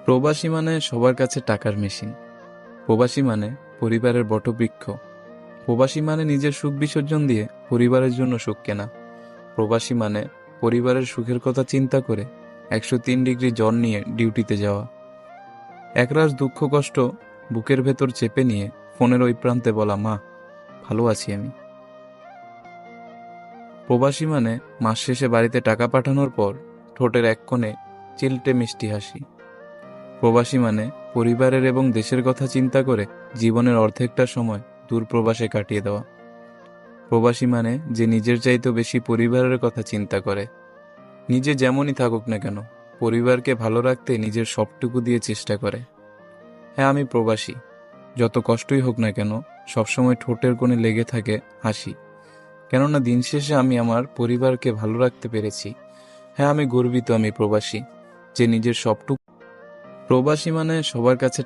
প্রবাসী মানে সবার কাছে টাকার মেশিন। প্রবাসী মানে পরিবারের বটবৃক্ষ। প্রবাসী মানে নিজের সুখ বিসর্জন দিয়ে পরিবারের জন্য সুখ কেনা। প্রবাসী মানে পরিবারের সুখের কথা চিন্তা করে 103 ডিগ্রি জ্বর নিয়ে ডিউটিতে যাওয়া। একরাশ দুঃখ কষ্ট বুকের ভেতর চেপে নিয়ে ফোনের ওই প্রান্তে বলা, মা, ভালো আছি আমি। প্রবাসী মানে মাস শেষে বাড়িতে টাকা পাঠানোর পর ঠোঁটের এক কোণে চিলটে মিষ্টি হাসি। প্রবাসী মানে পরিবারের এবং দেশের কথা চিন্তা করে জীবনের অর্ধেকটা সময় দূর প্রবাসে কাটিয়ে দেওয়া। প্রবাসী মানে যে নিজের চাইতেও বেশি পরিবারের কথা চিন্তা করে। নিজে যেমনই থাকুক না কেন, পরিবারকে ভালো রাখতে নিজের সবটুকু দিয়ে চেষ্টা করে। হ্যাঁ, আমি প্রবাসী। যত কষ্টই হোক না কেন, সবসময় ঠোঁটের কোণে লেগে থাকে হাসি। কেননা দিন শেষে আমি আমার পরিবারকে ভালো রাখতে পেরেছি। হ্যাঁ, আমি গর্বিত, আমি প্রবাসী, যে নিজের সবটুকু। প্রবাসী মানে সবার কাছে